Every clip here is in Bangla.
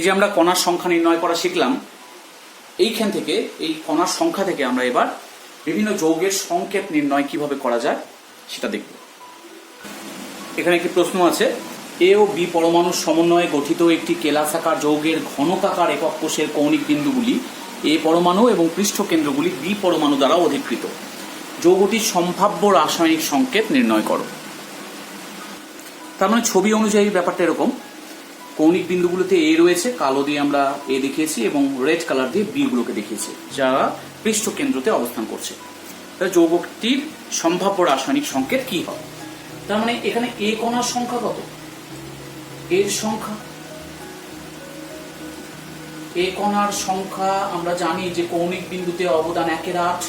এই যে আমরা কণার সংখ্যা নির্ণয় করা শিখলাম, এইখান থেকে এই কণার সংখ্যা থেকে আমরা এবার বিভিন্ন যৌগের সংকেত নির্ণয় কিভাবে করা যায় সেটা দেখব। এখানে একটি প্রশ্ন আছে, এ ও বি পরমাণুর সমন্বয়ে গঠিত একটি কেলাসাকার যৌগের ঘনকাকার একক কোষের কৌণিক বিন্দুগুলি এ পরমাণু এবং পৃষ্ঠকেন্দ্রগুলি বি পরমাণু দ্বারা অধিকৃত। যৌগটির সম্ভাব্য রাসায়নিক সংকেত নির্ণয় করো। তার মানে ছবি অনুযায়ী ব্যাপারটা এরকম, কৌণিক বিন্দুগুলোতে এ রয়েছে, কালো দিয়ে আমরা এ দেখিয়েছি এবং রেড কালার দিয়ে বি গুলোকে দেখিয়েছি, যারা পৃষ্ঠকেন্দ্রতে অবস্থান করছে। তাহলে যৌগটির সম্ভাব্য রাসায়নিক সংকেত কি হয়? তার মানে এখানে এ কণার সংখ্যা কত? এর সংখ্যা, এ কণার সংখ্যা আমরা জানি যে কৌণিক বিন্দুতে অবদান 1 এর 8,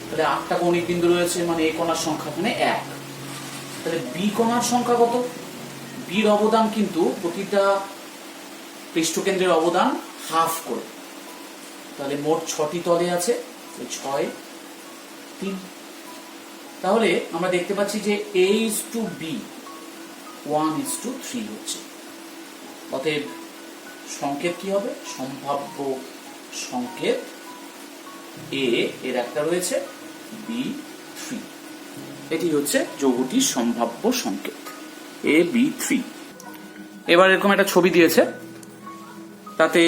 তাহলে 8টা কৌণিক বিন্দু রয়েছে, মানে এ কণার সংখ্যা এখানে 1। তাহলে বি কণার সংখ্যা কত? বির অবদান কিন্তু প্রতিটা পৃষ্ঠকেন্দ্রের অবদান হাফ করে, তাহলে মোট 6টি তলে আছে, 6 3। তাহলে আমরা দেখতে পাচ্ছি যে A:B 1:3 হচ্ছে। অতএব সংকেত কি হবে? সম্ভাব্য সংকেত A এর একটা রয়েছে, B3। এটি হচ্ছে যৌগটির সম্ভাব্য সংকেত AB3। এবার এরকম একটা ছবি দিয়েছে, তাতে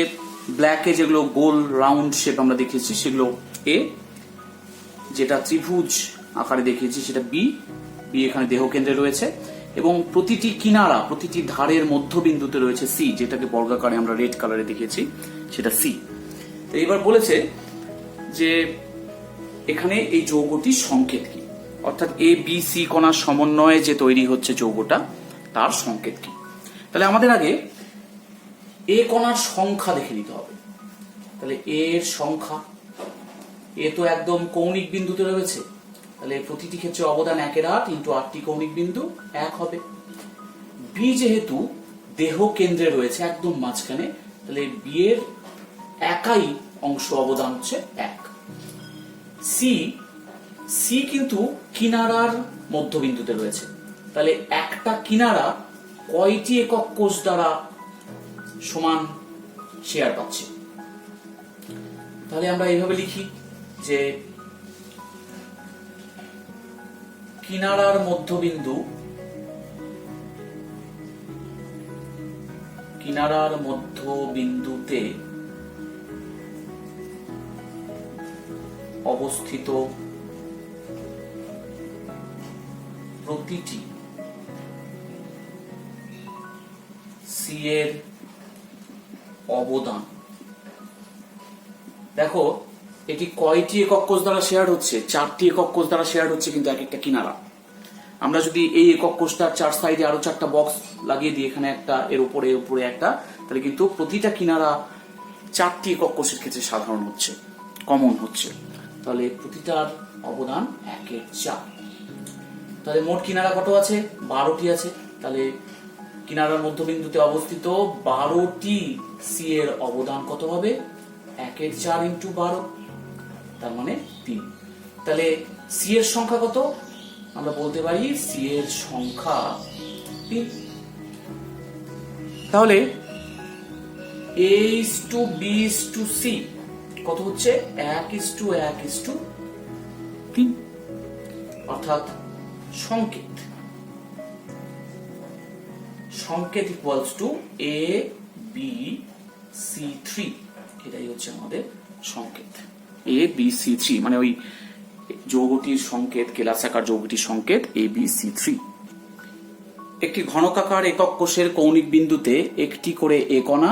ব্ল্যাকে যেগুলো গোল রাউন্ড শেপ আমরা দেখিয়েছি সেগুলো A, যেটা ত্রিভুজ আকারে দেখিয়েছি সেটা B এখানে দেহ কেন্দ্রে রয়েছে, এবং প্রতিটি কিনারা, প্রতিটি ধারের মধ্যবিন্দুতে রয়েছে C, যেটাকে বর্গাকারে আমরা রেড কালারে দেখিয়েছি সেটা C। তো এবার বলেছে যে এখানে এই যৌগটির সংকেত কি, অর্থাৎ ABC কণার সমন্বয়ে যে তৈরি হচ্ছে যৌগটা তার সংকেত কি। তাহলে আমাদের আগে এ কণার সংখ্যা দেখে নিতে হবে। তাহলে এর সংখ্যা, এ তো একদম কৌণিক বিন্দুতে রয়েছে, তাহলে প্রতিটি ক্ষেত্রে অবদান 1 এর 8 × 8টি কৌণিক বিন্দু 1 হবে। বি যেহেতু দেহ কেন্দ্রে রয়েছে একদম মাঝখানে, তাহলে বি এর একাই অংশ অবদান হচ্ছে 1। সি কিন্তু কিনারার মধ্যবিন্দুতে রয়েছে, তাহলে একটা কিনারা কয়টি একক কোষ দ্বারা সমান শেয়ার পাচ্ছে? তাহলে আমরা এইভাবে লিখি যে কিনারার মধ্যবিন্দুতে অবস্থিত প্রতিটি সি এর অবদান, দেখো এটি কয়টি একক কোষ দ্বারা শেয়ার হচ্ছে? 4টি একক কোষ দ্বারা শেয়ার হচ্ছে, কিন্তু এক একটা কিনারা। আমরা যদি এই একক কোষটার 4 সাইডে আরো 4টা বক্স লাগিয়ে দিই, এখানে একটা, এর উপরে একটা, তাহলে কিন্তু প্রতিটা কিনারা 4টি একক কোষের ক্ষেত্রে সাধারণ হচ্ছে, কমন হচ্ছে। তাহলে প্রতিটার অবদান 1 এর 4। তাহলে মোট কিনারা কত আছে? 12টি আছে। তাহলে কিনারার মধ্যবিন্দুতে অবস্থিত 12টি সি এর অবদান কত হবে? 1 এর 4 × 12, তার মানে 3। তাহলে সি এর সংখ্যা কত? আমরা বলতে পারি সি এর সংখ্যা 3। তাহলে A:B:C কত হচ্ছে? 1:1:3, অর্থাৎ সংকেত ইকুয়ালস টু ABC3। এটাই হচ্ছে আমাদের সংকেত ABC3, মানে ওই যৌগটির সংকেত, কেলাসাকার যৌগটির সংকেত ABC3। একটি ঘনকাকার একক কোষের কৌণিক বিন্দুতে একটি করে এ কণা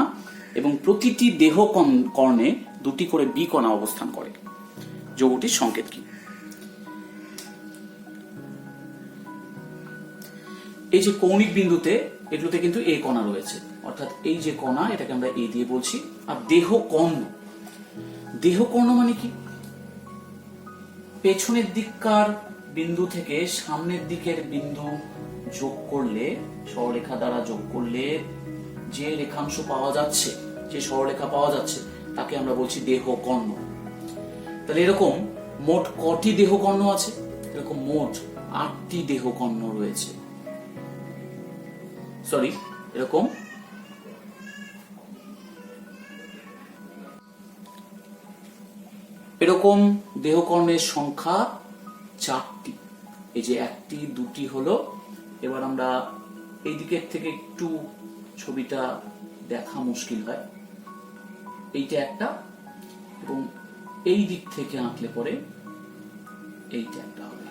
এবং প্রতিটি দেহ কর্ণে 2টি করে বি কণা অবস্থান করে। যৌগটির সংকেত কি? এই যে কৌণিক বিন্দুতে, এগুলোতে কিন্তু এ কণা রয়েছে, অর্থাৎ এই যে কণা এটাকে আমরা এ দিয়ে বলছি। আর দেহ কর্ণ মানে কি? পেছনের দিককার বিন্দু থেকে সামনের দিকের বিন্দু যোগ করলে, সরলরেখা দ্বারা যোগ করলে যে রেখাংশ পাওয়া যাচ্ছে, যে সরলরেখা পাওয়া যাচ্ছে, তাকে আমরা বলছি দেহ কর্ণ। তাহলে এরকম মোট কটি দেহ কর্ণ আছে? এরকম মোট 8টি দেহ কর্ণ রয়েছে। এরকম এরকম দেহকর্ণের সংখ্যা 4টি। এই যে 1টি 2টি হলো। এবার আমরা এই দিকের থেকে একটু ছবিটা দেখা মুশকিল হয়, এইটা একটা, এবং এই দিক থেকে আঁকলে পরে এইটা একটা হবে।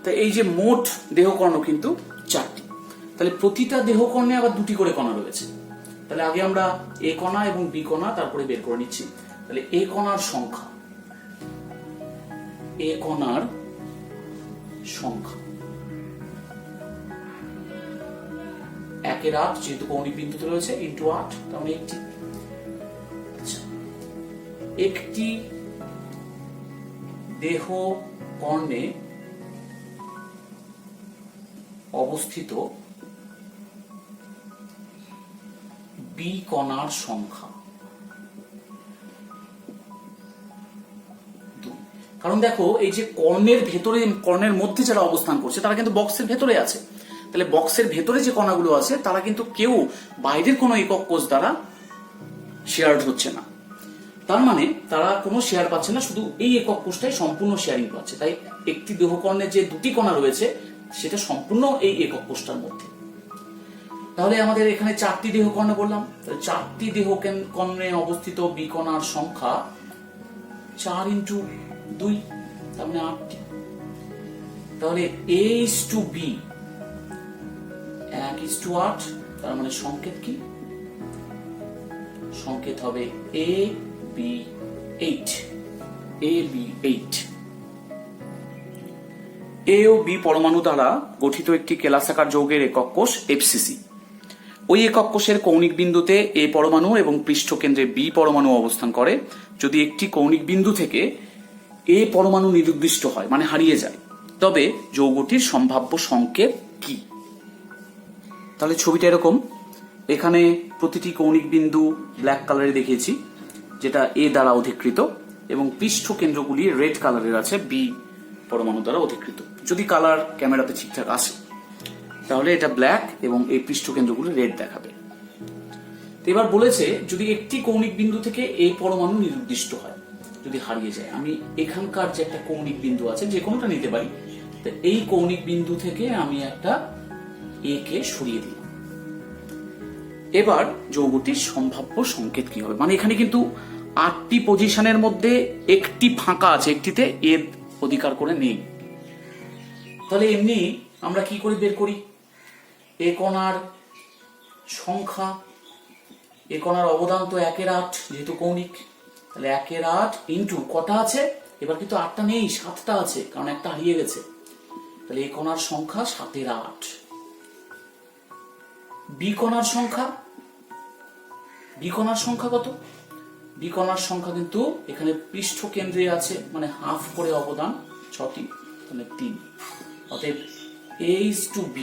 তা এই যে মোট দেহকর্ণ কিন্তু 4টি। তাহলে প্রতিটা দেহকর্ণে আবার 2টি করে কণা রয়েছে। তাহলে আগে আমরা এ কণা এবং বি কণা তারপরে বের করে নিচ্ছি। তাহলে এ কণার সংখ্যা, এ কণার সংখ্যা 1/8, যেহেতু কৌণিক বিন্দুতে রয়েছে, ইন্টু 8, তার মানে 80। আচ্ছা, একটি দেহ কর্ণে অবস্থিত বি কণার সংখ্যা 2। কারণ দেখো, এই যে কর্ণের ভেতরে, কর্ণের মধ্যে যারা অবস্থান করছে তারা কিন্তু বক্সের ভেতরে আছে। তাহলে বক্সের ভেতরে যে কণাগুলো আছে তারা কিন্তু কেউ বাইরের কোনো একক কোষ দ্বারা শেয়ার হচ্ছে না। তার মানে তারা কোনো শেয়ার পাচ্ছে না, শুধু এই একক কোষটাই সম্পূর্ণ শেয়ারিং পাচ্ছে। তাই একটি দেহকর্ণে যে 2টি কণা রয়েছে সেটা সম্পূর্ণ এই একক কোষটার মধ্যে। তাহলে আমাদের এখানে 4টি দেহকর্ণ বললাম। 4টি দেহকর্ণে অবস্থিত বি কণার সংখ্যা 4 × 2, তার মানে 8টি। তাহলে A/B 1:8, তার মানে সংকেত কি? সংকেত হবে AB8। AB8 এ ও বি পরমাণু দ্বারা গঠিত একটি কেলাসাকার যৌগের একক কোষ FCC। ওই একক কোষের কৌণিক বিন্দুতে এ পরমাণু এবং পৃষ্ঠকেন্দ্রে বি পরমাণু অবস্থান করে। যদি একটি কৌণিক বিন্দু থেকে এ পরমাণু নির্দিষ্ট হয়, মানে হারিয়ে যায়, তবে যৌগটির সম্ভাব্য সংকেত কি? তাহলে ছবিটা এরকম। এখানে প্রতিটি কৌণিক বিন্দু ব্ল্যাক কালারে দেখিয়েছি, যেটা এ দ্বারা অধিকৃত, এবং পৃষ্ঠ কেন্দ্রগুলি রেড কালারের আছে, বি পরমাণু দ্বারা অধিকৃত। যদি কালার ক্যামেরাতে ঠিকঠাক আসে তাহলে এটা ব্ল্যাক এবং এই পৃষ্ঠ কেন্দ্রগুলি রেড দেখাবে। এবার বলেছে যদি একটি কৌণিক বিন্দু থেকে এই পরমাণু নির্দিষ্ট হয়, যদি হারিয়ে যায়, আমি এখানকার যে একটা কৌণিক বিন্দু আছে যে কোনোটা নিতে পারি, তো এই কৌণিক বিন্দু থেকে আমি একটা এ কে সরিয়ে দিলাম। এবার যৌগটির সম্ভাব্য সংকেত কি হবে? মানে এখানে কিন্তু 8টি পজিশনের মধ্যে একটি ফাঁকা আছে, একটিতে এ অধিকার করে নেই। তাহলে এমনি আমরা কি করে বের করি? এ কণার সংখ্যা, এ কণার অবদান তো 1/8, যেহেতু কৌণিক। তাহলে 1/8 ইন্টু কটা আছে? এবার কিন্তু 8টা নেই, 7টা আছে, কারণ একটা হারিয়ে গেছে। তাহলে এ কণার সংখ্যা 7/8। বি কণার সংখ্যা, বি কণার সংখ্যা কত? বি কণার সংখ্যা কিন্তু এখানে পৃষ্ঠ কেন্দ্রে আছে, মানে হাফ করে অবদান 6টি, তাহলে 3। অতএব A/B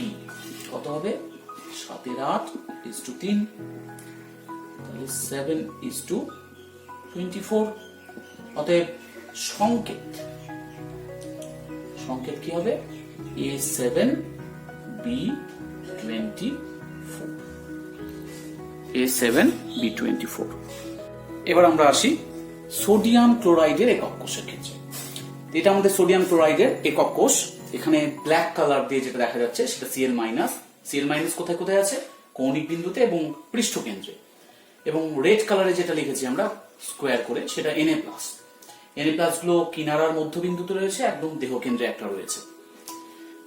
কত হবে? 7/8 3, তাহলে 7:24। অতএব সংকেত, সংকেত কি হবে? A7B24। A7B24। এবার আমরা আসি সোডিয়াম ক্লোরাইডের একক কোষের ক্ষেত্রে। এটা আমাদের সোডিয়াম ক্লোরাইডের একক কোষ। এখানে ব্ল্যাক কালার দিয়ে যেটা দেখা যাচ্ছে সেটা Cl-। Cl- কোথায় কোথায় আছে? কৌণিক বিন্দুতে এবং পৃষ্ঠ কেন্দ্রে। এবং রেড কালারে যেটা লিখেছি আমরা স্কোয়ার করে, সেটা Na+। Na+ গুলো কিনারার মধ্যবিন্দুতে রয়েছে, একদম দেহ কেন্দ্রে একটা রয়েছে।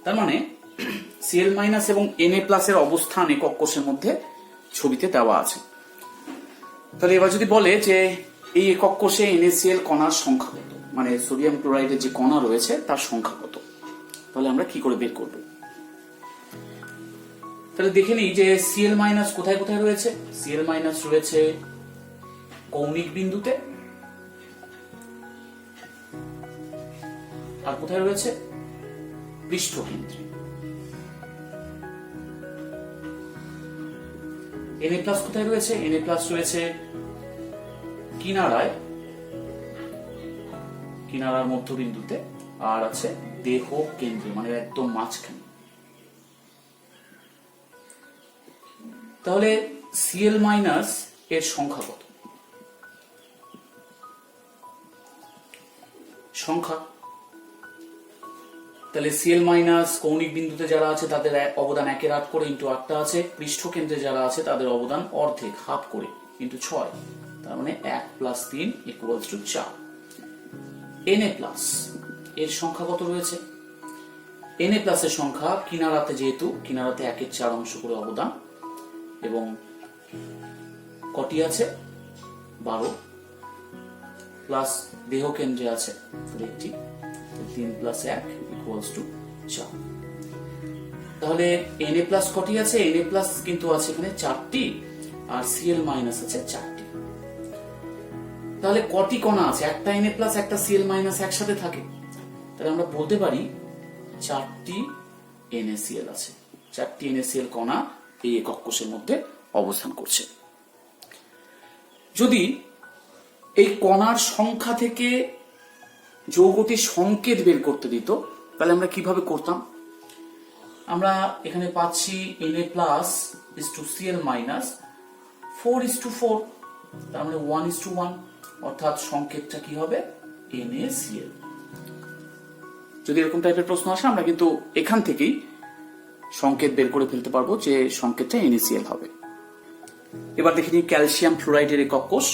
তার মানে Cl- এবং Na+ এর অবস্থান একক কোষের মধ্যে ছবিতে দেওয়া আছে। তাহলে এবার যদি বলে যে এই একক কোষে NaCl কণার সংখ্যা কত, মানে সোডিয়াম ক্লোরাইডের যে কণা রয়েছে তার সংখ্যা কত, তাহলে আমরা কি করে বের করব? তাহলে দেখে নিই যে Cl- কোথায় কোথায় রয়েছে। Cl- রয়েছে কৌণিক বিন্দুতে, আর কোথায় রয়েছে? পৃষ্ঠ কেন্দ্রে। Na+ কোথায় রয়েছে? Na+ রয়েছে কিনারায়, কিনারার মধ্যবিন্দুতে, আর আছে দেহ কেন্দ্রে, মানে একদম মাঝখানে। তাহলে Cl- এর সংখ্যা কত? সংখ্যা, তাহলে Cl মাইনাস কৌণিক বিন্দুতে যারা আছে তাদের অবদান 1/8 করে ইন্টু 8টা আছে, পৃষ্ঠকেন্দ্রে যারা আছে তাদের অবদান অর্ধেক হাফ করে ইন্টু 6, তার মানে 1 + 3 = 4। Na প্লাস এর সংখ্যা কত রয়েছে? Na প্লাসের সংখ্যা কিনারাতে, যেহেতু কিনারাতে 1/4 অংশ করে অবদান, এবং কটি আছে? 12, প্লাস দেহ কেন্দ্রে আছে একটি, 3 + 1 = 4। তাহলে Na প্লাস কটি আছে? Na প্লাস কিন্তু আছে এখানে 4টি, আর Cl মাইনাস আছে 4টি। তাহলে কটি কণা আছে? একটা Na প্লাস একটা Cl মাইনাস একসাথে থাকে, তাহলে আমরা বলতে পারি 4টি NaCl আছে। 4টি NaCl কণা এই একক কোষের মধ্যে অবস্থান করছে। যদি এই কণার সংখ্যা থেকে যৌগটির সংকেত বের করতে দিত, তাহলে আমরা কিভাবে করতাম? আমরা এখানে পাচ্ছি Na প্লাস Cl মাইনাস 4:4, তার মানে 1:1, অর্থাৎ সংকেতটা কি হবে? NaCl। যদি এরকম টাইপের প্রশ্ন আসে আমরা কিন্তু এখান থেকেই সংকেত বের করে ফেলতে পারবো যে সংকেতটা NaCl হবে। এবার দেখে নিই ক্যালসিয়াম ফ্লোরাইডের একক কোষ।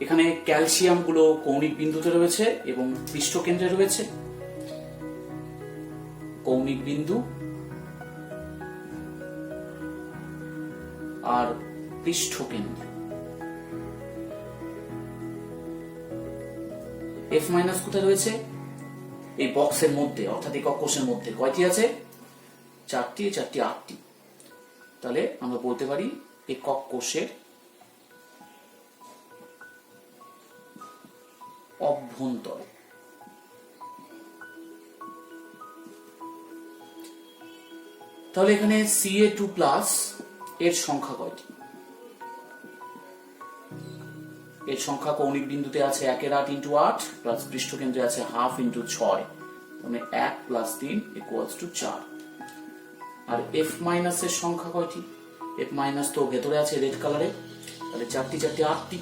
এখানে ক্যালসিয়াম গুলো কৌণিক বিন্দুতে রয়েছে এবং পৃষ্ঠকেন্দ্রে রয়েছে। কৌণিক বিন্দু আর পৃষ্ঠকেন্দ্র। F মাইনাস কোথায় রয়েছে? এই বক্সের মধ্যে, অর্থাৎ একক কোষের মধ্যে। কয়টি আছে? 4টি, 4টি 8টি। তাহলে আমরা বলতে পারি একক কোষের অভ্যন্তরে। তাহলে এখানে Ca2+ এর সংখ্যা কয়টি? এর সংখ্যা কৌণিক বিন্দুতে আছে 1/8 × 8, প্লাস পৃষ্ঠকেন্দ্রে আছে 1/2 × 6, মানে 1 + 3 = 4। আর F মাইনাস এর সংখ্যা কয়টি? F মাইনাস তো ভেতরে আছে রেড কালারে, তাহলে 4টি, 4টি 8টি,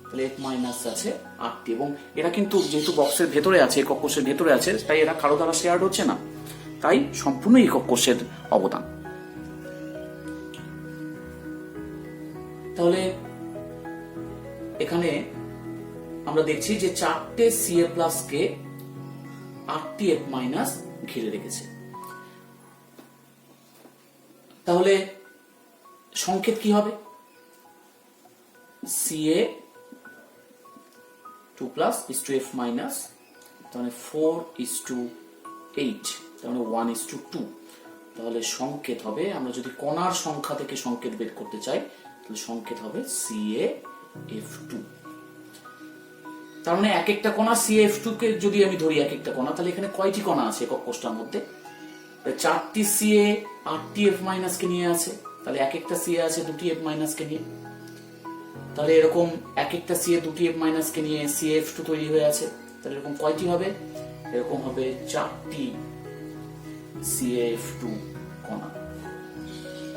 তাহলে F মাইনাস আছে 8টি। এবং এরা কিন্তু যেহেতু বক্সের ভেতরে আছে, একক কোষের ভেতরে আছে, তাই এরা কারো দ্বারা শেয়ার হচ্ছে না, তাই সম্পূর্ণ একক কোষের অবদান। তাহলে এখানে আমরা দেখছি যে 4টে Ca+ কে 8টি F মাইনাস ঘিরে রেখেছে। তাহলে সংকেত কি হবে? Ca2+ F মাইনাস, তাহলে 4:8, তাহলে 1:2। তাহলে সংকেত হবে, আমরা যদি কণার সংখ্যা থেকে সংকেত বের করতে চাই, তাহলে সংকেত হবে CaF2। তার মানে এক একটা কণা CaF2 কে যদি আমি ধরি এক একটা কণা, তাহলে এখানে কয়টি কণা আছে একক কোষটার মধ্যে? 4টি Ca 8টি F মাইনাস কে নিয়ে আছে, তাহলে এক একটা Ca আছে 2টি F মাইনাস কে নিয়ে। তাহলে এরকম এক একটা Ca 2টি F মাইনাস কে নিয়ে CaF2 তৈরি হয়ে আছে, তাহলে এরকম কয়টি হবে? এরকম হবে 4টি CaF2 কণা।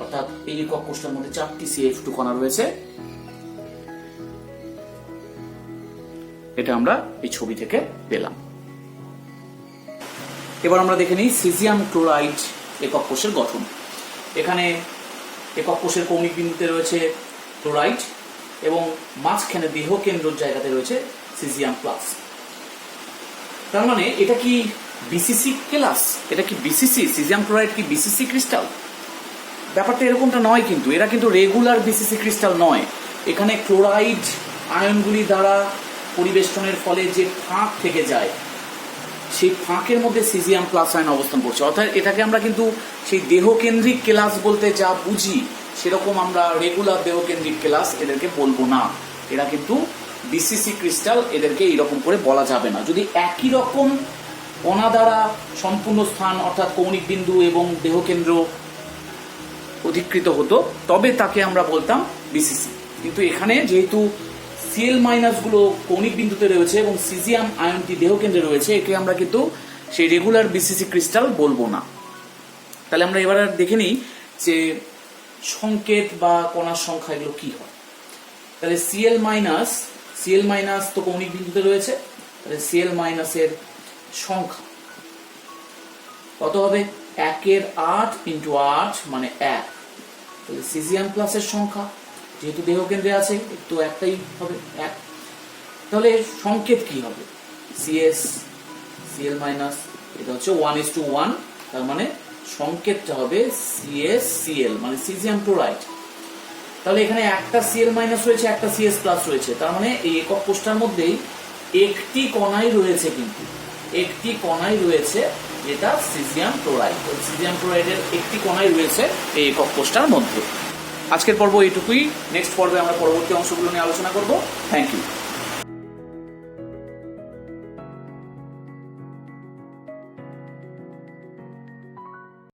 অর্থাৎ এই একক কোষটার মধ্যে 4টি CaF2 কণা রয়েছে। এটা আমরা এই ছবি থেকে পেলাম। এবার আমরা দেখে নিই সিজিয়াম ক্লোরাইড একক কোষের গঠন। এখানে একক কোষের কৌণিক বিন্দুতে রয়েছে ক্লোরাইড এবং মাঝখানে দেহ কেন্দ্রের জায়গাতে রয়েছে সিজিয়াম প্লাস। তার মানে এটা কি বিসিসি ক্লাস? এটা কি বিসিসি? সিজিয়াম ক্লোরাইড কি বিসিসি ক্রিস্টাল? ব্যাপারটা এরকমটা নয়, কিন্তু এরা কিন্তু রেগুলার বিসিসি ক্রিস্টাল নয়। এখানে ক্লোরাইড আয়নগুলি দ্বারা পরিবেষ্টনের ফলে যে ফাঁক থেকে যায়, সেই ফাঁকের মধ্যে সিজিয়াম প্লাস আয়ন অবস্থান করছে। অর্থাৎ এটাকে আমরা কিন্তু সেই দেহকেন্দ্রিক ক্লাস বলতে যা বুঝি, সেরকম আমরা রেগুলার দেহকেন্দ্রিক ক্লাস এদেরকে বলবো না। এরা কিন্তু বিসিসি ক্রিস্টাল, এদেরকে এইরকম করে বলা যাবে না। যদি একই রকম কণা দ্বারা সম্পূর্ণ স্থান, অর্থাৎ কৌণিক বিন্দু এবং দেহকেন্দ্র অধিকৃত হতো, তবে তাকে আমরা বলতাম বিসিসি। কিন্তু এখানে যেহেতু Cl মাইনাস গুলো কৌণিক বিন্দুতে রয়েছে এবং সিজিয়াম আয়নটি দেহকেন্দ্রে রয়েছে, একে আমরা কিন্তু সেই রেগুলার বিসিসি ক্রিস্টাল বলবো না। তাহলে আমরা এবার দেখে নিই যে সংকেত বা কণার সংখ্যা এগুলো কি হয়। তাহলে সিএল মাইনাস তো কৌণিক বিন্দুতে রয়েছে, তাহলে সিএল মাইনাসের সংখ্যা কত হবে? 1 × 8 × 8 মানে 1। তাহলে সিজিএম প্লাসের সংখ্যা যেহেতু দেহ কেন্দ্রে আছে তো একটাই হবে 1। তাহলে সংকেত কি হবে? সিএল মাইনাস, এটা হচ্ছে 1:1, তার মানে সংকেতটা হবে সিএল মানে সিজিয়াম ক্লোরাইড। তাহলে এখানে একটা সিএল মাইনাস রয়েছে, একটা সিএস প্লাস রয়েছে, তার মানে এই একক কোষটার মধ্যেই একটি কণাই রয়েছে, কিন্তু একটি কণাই রয়েছে যেটা সিজিয়াম ক্লোরাইড। সিজিয়াম ক্লোরাইডের একটি কণাই রয়েছে এই একক কোষটার মধ্যে। আজকের পর্ব এইটুকুই। নেক্সট পর্বে আমরা পরবর্তী অংশগুলো নিয়ে আলোচনা করব। Thank you.